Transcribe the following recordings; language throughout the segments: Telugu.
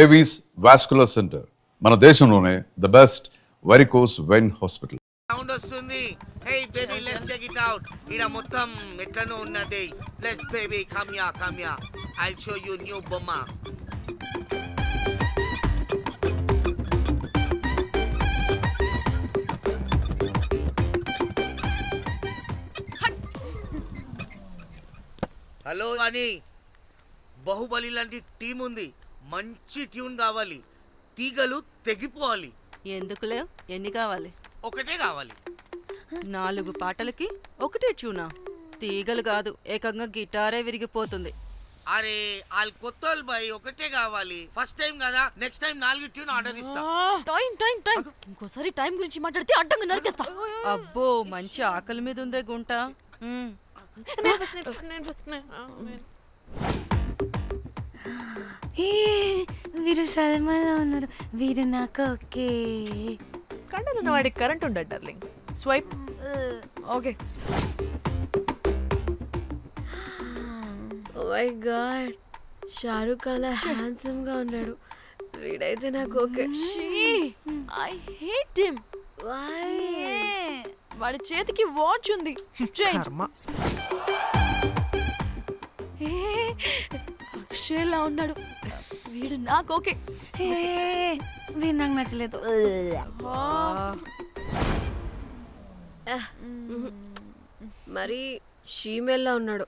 ఏవీస్ వాస్కులర్ సెంటర్, మన దేశంలోనే the best varicose vein hospital. Sound వస్తుంది. Hey baby let's check it out. ఇడ మొత్తం ఎట్లనో ఉన్నది. Let's baby come ya I will show you new బొమ్మ. హలో అని బాహుబలి లాంటి టీం ఉంది. మంచి ట్యూన్ కావాలి. తీగలు తెగిపోవాలి. ఎందుకులే, ఎన్ని కావాలి? ఒకటే కావాలి. 4 పాటలకి ఒకటే ట్యూనా? తీగలు కాదు, ఏకంగా గిటారే విరిగిపోతుంది. అరే వాళ్ళు కొత్త బాయ్, ఒకటే కావాలి. ఫస్ట్ టైం కదా, నెక్స్ట్ టైం 4 ట్యూన్ ఆర్డర్ ఇస్తా. టైం ఇంకోసారి టైం గురించి మాట్లాడితే అడ్డంగా నరికేస్తా. అబ్బో, మంచి ఆకలి మీద ఉందే గుంట. వీరు సల్మాలో ఉన్నారు. వీరు నాకు ఓకే. కండలు ఉన్న వాడికి కరెంట్ ఉండదు darling. Swipe. Okay. Oh my god, Shahrukh అలా హ్యాండ్సమ్ గా ఉన్నాడు. వీడైతే నాకు okay. I hate him. Why? వాడి చేతికి వాచ్ ఉంది. అక్షయ్లా ఉన్నాడు. వీడు నాకు ఓకే. వీడు నాకు నచ్చలేదు. మరి షీమేల్లా ఉన్నాడు.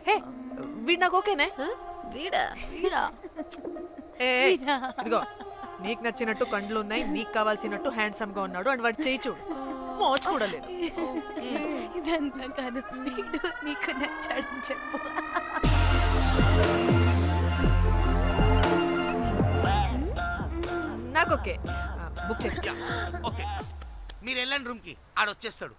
హే, వీడు నాకు ఓకేనే. వీడా? ఇదిగో, నీకు నచ్చినట్టు కండ్లు ఉన్నాయి, నీకు కావాల్సినట్టు హ్యాండ్సమ్ గా ఉన్నాడు అని వాడు చేయి చూడు. మోచ్ కూడా లేదు. ఇదంతా కాదు, వీడు నీకు నచ్చాడని చెప్పు. నాకు ఓకే. బుక్ చేయి. ఓకే, మీరు వెళ్ళండి రూమ్ కి, ఆడొచ్చేస్తాడు.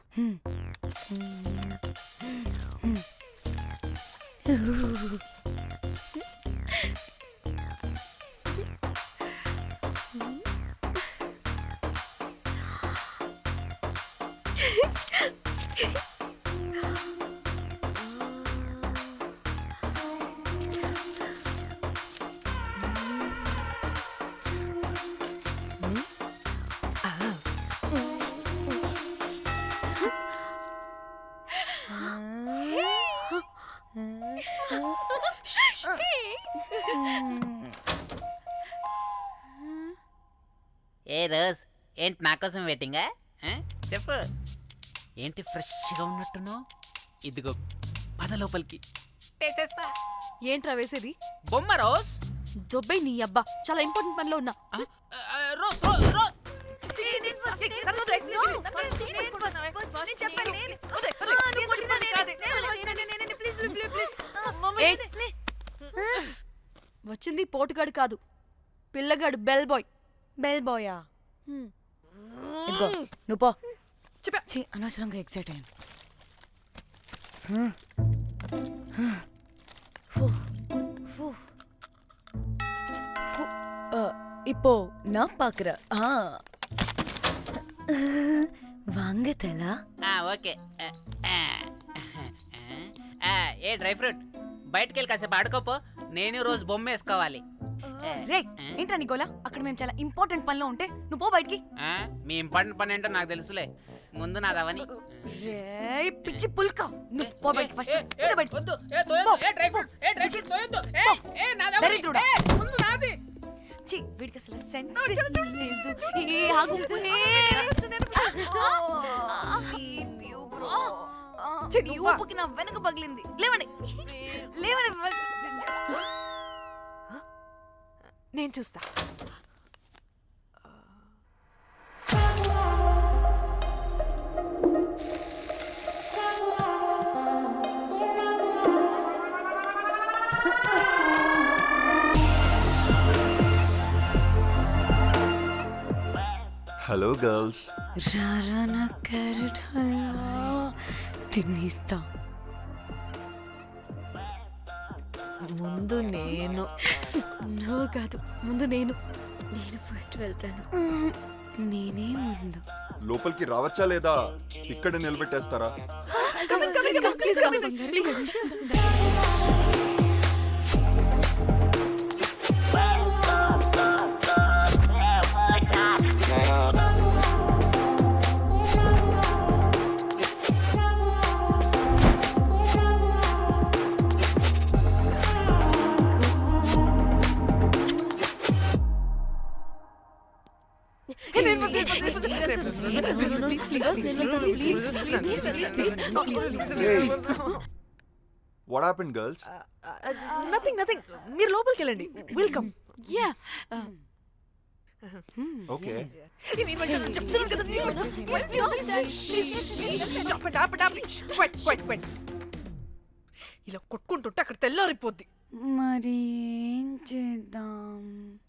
ఏ రోజ్, ఏంటి నా కోసం వెయిటింగా? చెప్పు, ఏంటి ఫ్రెష్గా ఉన్నట్టున్నావు? ఇదిగో పద లోపలికి వేసేస్తా. ఏంట్రా వేసేది? బొమ్మ రోజ్. దొబ్బై నీ అబ్బా, చాలా ఇంపార్టెంట్ పనిలో ఉన్నా. Rose rose rose. వచ్చింది పోటుగాడు కాదు, పిల్లగాడు బెల్ బాయ్. బెల్ బాయా? ఇదిగో నువ్వు పో. చెప్పా, అనవసరంగా ఎక్సైట్ అయ్యాను. இப்போ நான் பாக்குறேன். வாங்கதலா? ఓకే. ఏ డ్రై ఫ్రూట్, బయటకు వెళ్ళి కాసేపు ఆడుకోపో. నేను రోజు బొమ్మ వేసుకోవాలి. రే, ఏంట్రా నికోలా? అక్కడ మేము చాలా ఇంపార్టెంట్ పనిలో ఉంటే నువ్వు పో బయటికి. మీ ఇంపార్టెంట్ పని ఏంటో నాకు తెలుసులే, ముందు నాదవని. రే పిచ్చి పుల్క, నువ్వు పో బయటికి ఫస్ట్. వద్దు, ఏ తోయొద్దు, ఏ డ్రై ఫ్రూట్, ఏ డ్రై ఫ్రూట్ తోయొద్దు. ఏ నాదవని. దరిద్రుడా. ముందు నాది. ఛీ, వీడికి అసలు సెన్స్ లేదు. ఏ ఆగు. నీ ఊపుకి నా వెనక పగిలింది. లేవండి లేవండి. నేను చూస్తా. Hello girls. రారా నా క్యారెట్ హల్వా తినేస్తా. ముందు నేను. నువ్వు కాదు, ముందు నేను. నేను ఫస్ట్ వెళ్తాను. నేనే ముందు. లోపలికి రావచ్చా లేదా ఇక్కడ నిలబెట్టేస్తారా? ప్లీజ్ Girls, నేను వెళ్తాను. Please. What happened girls? Nothing మీరు లోపలికి వెళ్ళండి. వెల్కమ్. Yeah. ఓకే. చెప్తున్నాను కదా. ఇలా కొట్టుకుంటుంటే అక్కడ తెల్లారిపోద్ది. మరి ఏం చేద్దాం?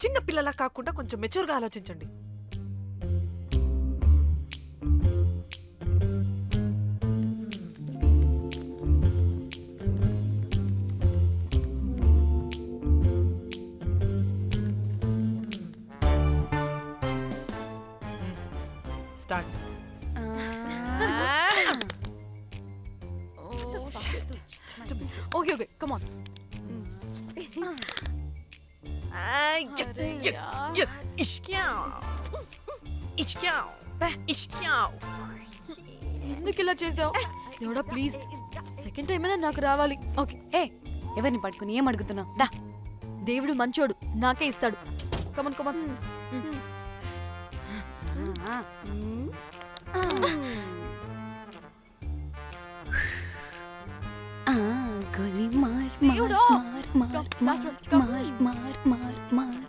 చిన్న పిల్లలా కాకుండా కొంచెం మెచ్యూర్గా ఆలోచించండి. స్టార్ట్. Okay. Come on. ఎందుకు ఇలా చేసావు? దేవుడా ప్లీజ్, సెకండ్ టైం అయినా నాకు రావాలి. ఓకే. ఏ ఎవరిని పట్టుకుని ఏం అడుగుతున్నావు? దా. దేవుడు మంచోడు, నాకే ఇస్తాడు. Come on come on. గోలీ మార్ దేవుడా! మార్ మార్ Come, last మార్ one, come. మార్ మార్ మార్ మార్.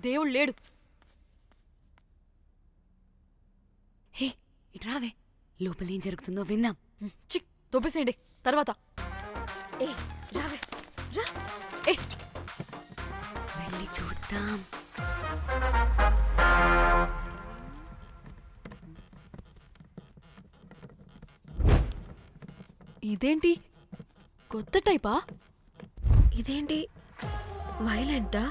దేవుడు లేడు. హే ఇటు రావే, లోపల ఏం జరుగుతుందో విందాం. చిక్ తోపేసేయండి తర్వాత. ఏ రావే రా. ఏ వెళ్ళి చూద్దాం. ఇదేంటి కొత్త టైపా? ఇదేంటి వైలెంటా?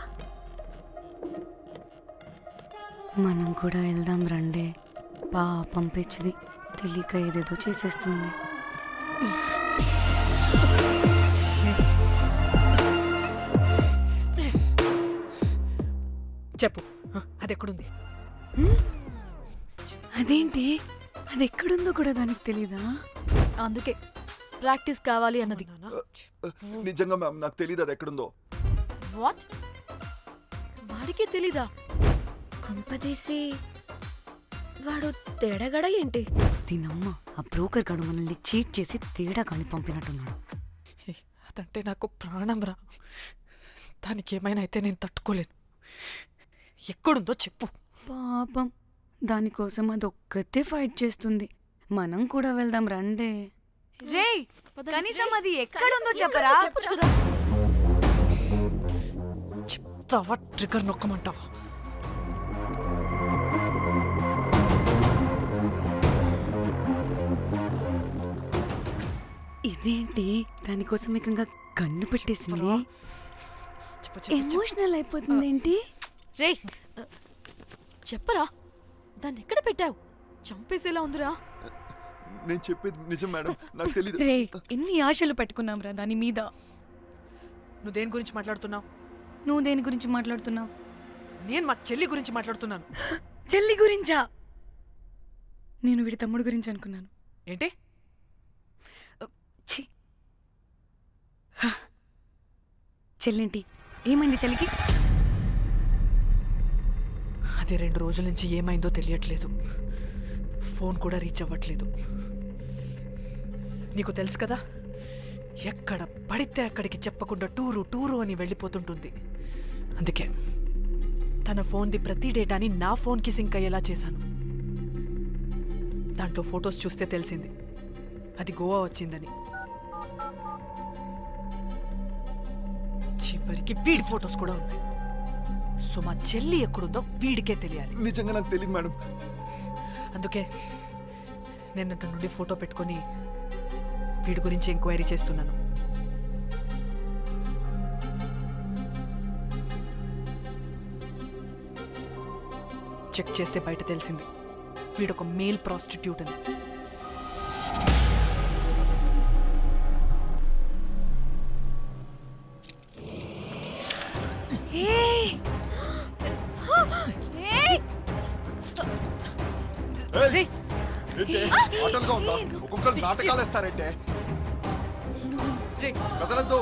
మనం కూడా వెళ్దాం రండే. పాపం పిచ్చిది, తెలియక ఏదేదో చేసేస్తుంది. చెప్పు, అది ఎక్కడుంది? అదేంటి, అది ఎక్కడుందో కూడా దానికి తెలీదా? అందుకే ప్రాక్టీస్ కావాలి అన్నది. నిజంగా మ్యామ్ నాకు తెలియదు అది ఎక్కడుందో. వాట్? వాడికి తెలీదా? కొంపదీసి వాడు తేడాగడ ఏంటి? దీనమ్మ, ఆ బ్రోకర్ గాడు మనల్ని చీట్ చేసి తేడా కాని పంపినట్టున్నాడు. అదంటే నాకు ప్రాణం రా. దానికి ఏమైనా అయితే నేను తట్టుకోలేను. ఎక్కడుందో చెప్పు. పాపం, దానికోసం అది ఒక్కతే ఫైట్ చేస్తుంది. మనం కూడా వెళ్దాం రండే. రేయ్, కనీసం అది ఎక్కడుందో చెప్పరా? చెప్పొచ్చు కదా. చెప్తావా? ట్రిగర్ నొక్కమంటావా? ఇదేంటి, దానికోసం ఏకంగా కన్ను పెట్టేసింది. చెప్పు. ఎమోషనల్ అయిపోతుంది ఏంటి? రే చెప్పరా, దాన్ని ఎక్కడ పెట్టావు? చంపేసేలా ఉందిరా. నేను చెప్పేది నిజం మేడం, నాకు తెలియదు. రే, ఎన్ని ఆశలు పెట్టుకున్నాం రా దాని మీద. నువ్వు దేని గురించి మాట్లాడుతున్నావు? నువ్వు దేని గురించి మాట్లాడుతున్నావు? నేను మా చెల్లి గురించి మాట్లాడుతున్నాను. చెల్లి గురించా? నేను వీడి తమ్ముడు గురించి అనుకున్నాను. ఏంటి? ఛీ. చెల్లేంటి, ఏమైంది చెల్లికి? అది 2 రోజుల నుంచి ఏమైందో తెలియట్లేదు. ఫోన్ కూడా రీచ్ అవ్వట్లేదు. నీకు తెలుసు కదా, ఎక్కడ పడితే అక్కడికి చెప్పకుండా టూరు అని వెళ్ళిపోతుంటుంది. అందుకే తన ఫోన్ది ప్రతి డేటాని నా ఫోన్కి సింక్ అయ్యేలా చేశాను. దాంట్లో ఫొటోస్ చూస్తే తెలిసింది అది గోవా వచ్చిందని. చివరికి వీడి ఫొటోస్ కూడా ఉన్నాయి. సో మా చెల్లి ఎక్కడుందో వీడికే తెలియాలి. నిజంగా నాకు తెలియదు మేడం. అందుకే నేను అతని నుండి ఫోటో పెట్టుకొని వీడి గురించి ఎంక్వైరీ చేస్తున్నాను. చెక్ చేస్తే బయట తెలిసింది వీడొక మేల్ ప్రాస్టిట్యూట్ అని. రేయ్, ఏంటే ఆటలుగా ఉందా? ఒక్కొక్కరు నాటకాలు వేస్తారంటే రేయ్. కదలద్దు.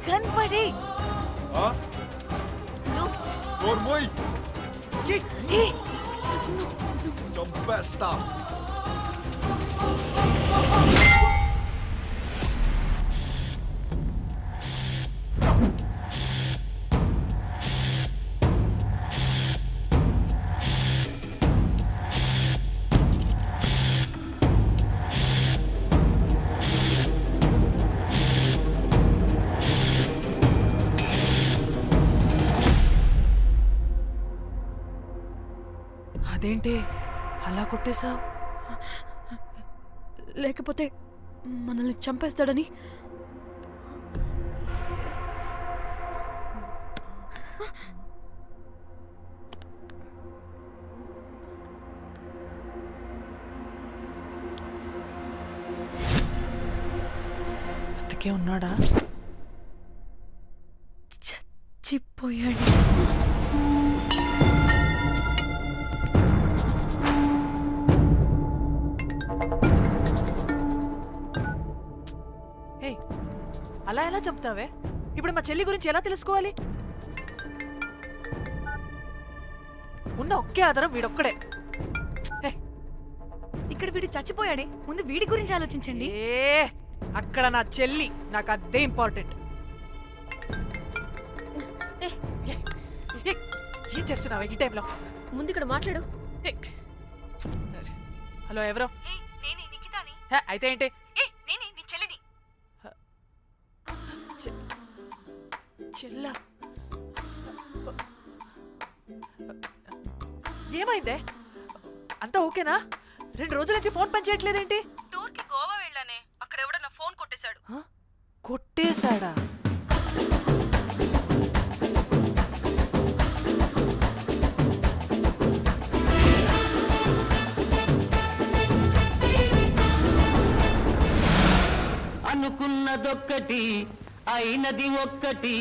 కనపడే ఆ? నోరు మూయ్. చంపేస్తా. అదేంటి అలా కొట్టేశావు? లేకపోతే మనల్ని చంపేస్తాడని. బతికే ఉన్నాడా? చచ్చిపోయాడు. ఏయ్, అలా ఎలా చెప్తావే? ఇప్పుడు మా చెల్లి గురించి ఎలా తెలుసుకోవాలి? ఉన్న ఒకే ఆధారం వీడొక్కడే. ఏయ్, ఇక్కడ వీడు చచ్చిపోయాడే, ముందు వీడి గురించి ఆలోచించండి. ఏ అక్కడ నా చెల్లి, నాకు అదే ఇంపార్టెంట్. ఏం చేస్తున్నావా ఈ టైంలో? ముందు ఇక్కడ మాట్లాడు. హలో, ఎవరో? హే, అయితే ఏంటి? చెల్లా, ఏమైందే? అంతా ఓకేనా? 2 రోజుల నుంచి ఫోన్ పని చేయట్లేదేంటి? టూర్కి గోవా వెళ్ళానే, అక్కడ ఎవడో నా ఫోన్ కొట్టేశాడు. కొట్టేశాడా? అనుకున్నదొక్కటి అయినది ఒక్కటి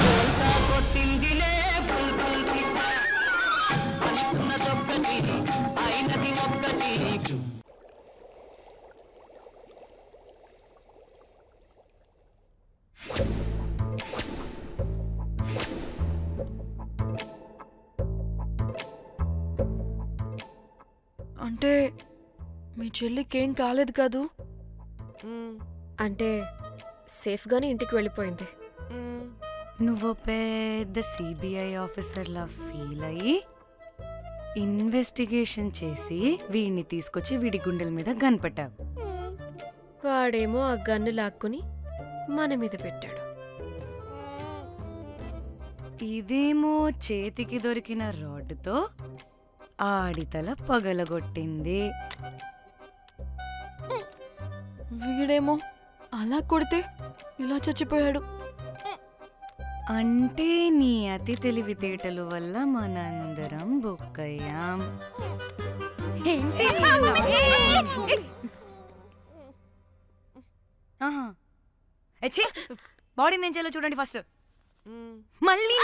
బోల్తా కొట్టిందిలే బుల్బుల్ పిట్ట. అనుకున్నదొక్కటి అయినది ఒక్కటి. అంటే మీ చెల్లికేం కాలేదు కాదు? అంటే సేఫ్గానే ఇంటికి వెళ్ళిపోయింది. నువ్వు పెద్ద సిబిఐ ఆఫీసర్లా ఫీల్ అయ్యి ఇన్వెస్టిగేషన్ చేసి వీడిని తీసుకొచ్చి వీడి గుండెల మీద కనిపెట్టావు. వాడేమో ఆ గన్ను లాక్కుని మన మీద పెట్టాడు. ఇదేమో చేతికి దొరికిన రాడ్డుతో ఆడితల పగలగొట్టింది. వీడేమో అలా కొడితే ఇలా చచ్చిపోయాడు. అంటే నీ అతి తెలివితేటలు వల్ల మనందరం బుక్కయ్యాం. బాడీ నేను చేయాలో చూడండి ఫస్ట్. మళ్ళీ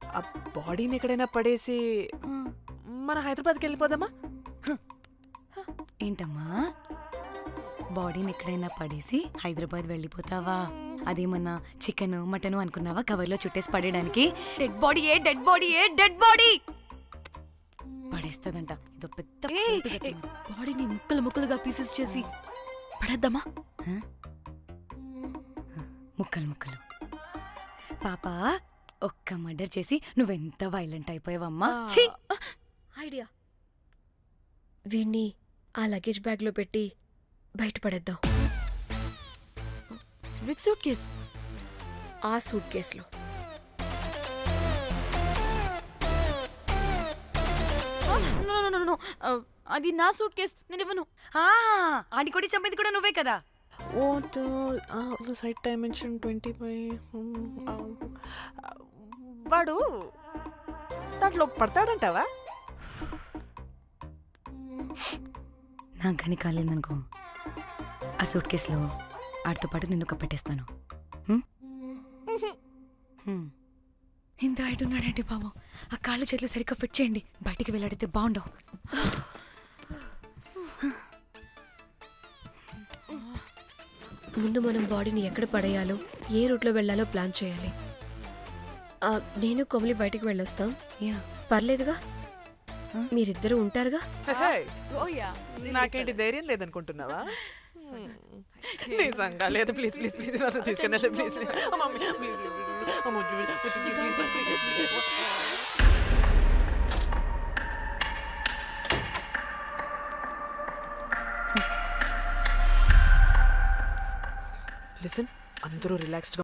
ఆ బాడీని ఎక్కడైనా పడేసి మన హైదరాబాద్కి వెళ్ళిపోదామా? ఏంటమ్మా, బాడీని ఎక్కడైనా పడేసి హైదరాబాద్ వెళ్ళిపోతావా? అదేమన్నా చికెన్ మటన్ అనుకున్నావా కవర్లో చుట్టేసి పడేయడానికి? డెడ్ బాడీ ఏ డెడ్ బాడీ ఏ డెడ్ బాడీ పడేస్తుందంట. ఇదో పెద్ద బాడీని ముక్కలు ముక్కలుగా పీసెస్ చేసి పడేద్దామా? ముక్కలు ముక్కలు. పాప, ఒక్క మర్డర్ చేసి నువ్వెంత వైలెంట్ అయిపోయావమ్మా. ఛీ! ఐడియా, వీణ్ణి ఆ లగేజ్ బ్యాగ్లో పెట్టి బయటపడేద్దాం. With suitcase? ఆ సూట్ కేసులో. అది నా సూట్ కేస్, నేను ఇవ్వను. ఆడి కొట్టి చంపేది కూడా నువ్వే కదా. Site dimension 25. వాడు దాంట్లో పడతాడంటావా? నాకు కానీ కాలేదనుకో, ఆ సూట్ కేసులో ఆడితో పాటు నిన్ను పెట్టేస్తాను. ఇంత హైట్ ఉన్నాడండి బాబు. ఆ కాళ్ళు చేతులు సరిగ్గా ఫిట్ చేయండి, బయటికి వెళ్ళాడితే బాగుండవు. ముందు మనం బాడీని ఎక్కడ పడేయాలో ఏ రూట్లో వెళ్ళాలో ప్లాన్ చేయాలి. నేను కొమలి బయటికి వెళ్ళొస్తాం. యా పర్లేదుగా, మీరిద్దరూ ఉంటారుగా. నాకేంటి ధైర్యం లేదనుకుంటున్నావా? నిజంగా లేదు. ప్లీజ్ ప్లీజ్ ప్లీజ్ నన్ను తీసుకెళ్ళాలి ప్లీజ్. లిసన్, అందరూ రిలాక్స్డ్గా